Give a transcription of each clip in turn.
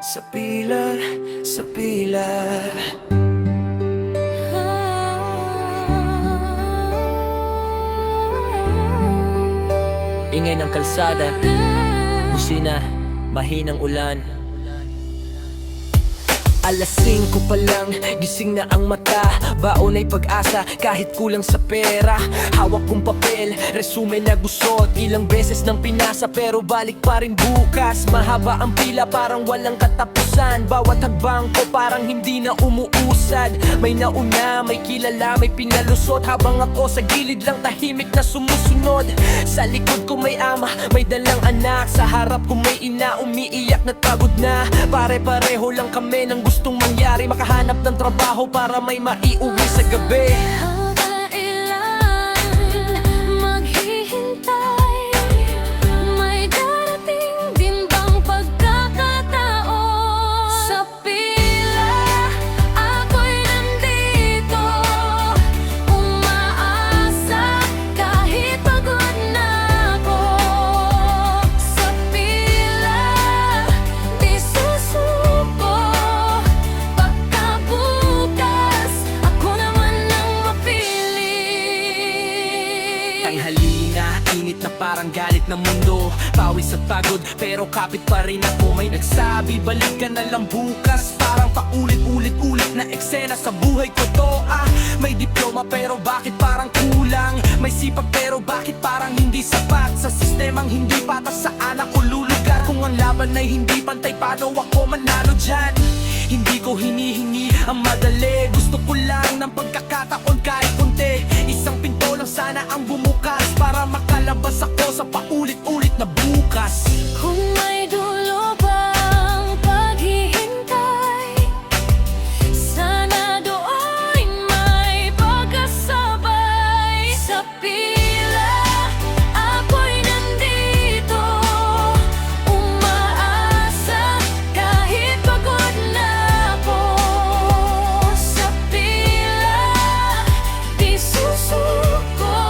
Sa pilar, sa pilar. Ingay ng kalsada, busina, mahinang ulan. Alas 5 pa lang, gising na ang mata. Baon ay pag-asa kahit kulang sa pera. Hawak kong papel, resume na gusot. Ilang beses nang pinasa pero balik pa rin bukas. Mahaba ang pila parang walang katapusan. Bawat hagbang ko parang hindi na umuusad. May nauna, may kilala, may pinalusot. Habang ako sa gilid lang tahimik na sumusunod. Sa likod ko may ama, may dalang anak. Sa harap ko may ina, umiiyak na pagod na. Pare-pareho lang kami ng gustong mangyari. Makahanap ng trabaho para may maiuwi sa gabi. Halina, init na parang galit ng mundo. Pawis at pagod, pero kapit pa rin ako. May nagsabi, balik ka na lang bukas. Parang paulit-ulit-ulit na eksena sa buhay ko to. May diploma pero bakit parang kulang? May sipag pero bakit parang hindi sapat? Sa sistemang hindi patas, saan ako lulugar? Kung ang laban ay hindi pantay, paano ako manalo dyan? Hindi ko hinihingi ang madali. Gusto ko lang ng pagkakataon kahit kunti. Isang pinto lang sana ang bumukas para makalabas ako sa paulit-ulit na bukas. Kung may dulo bang paghihintay, sana doon may pagkasabay. Sa pila, ako'y nandito, umaasa kahit pagod na ako. Sa pila, di susuko,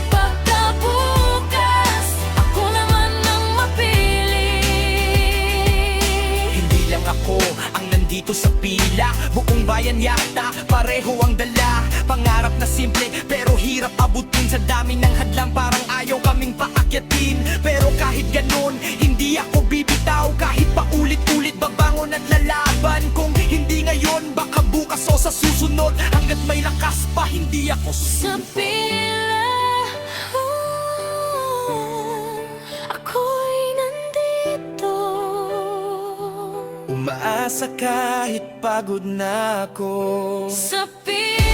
pagkabukas ako naman ang mapili. Hindi lang ako ang nandito sa pila, buong bayan yata pareho ang dala. Pangarap na simple pero hirap abutin. Sa dami ng hadlang parang ayaw kaming paakyatin. Pero kahit ganun, hindi ako bibitaw. Kahit paulit-ulit babangon at lalaban. Kung hindi ngayon, baka bukas o sa susunod. Hanggat may lakas pa, hindi ako Sa pila, ako'y nandito. umaasa kahit pagod na ako. Sa pila,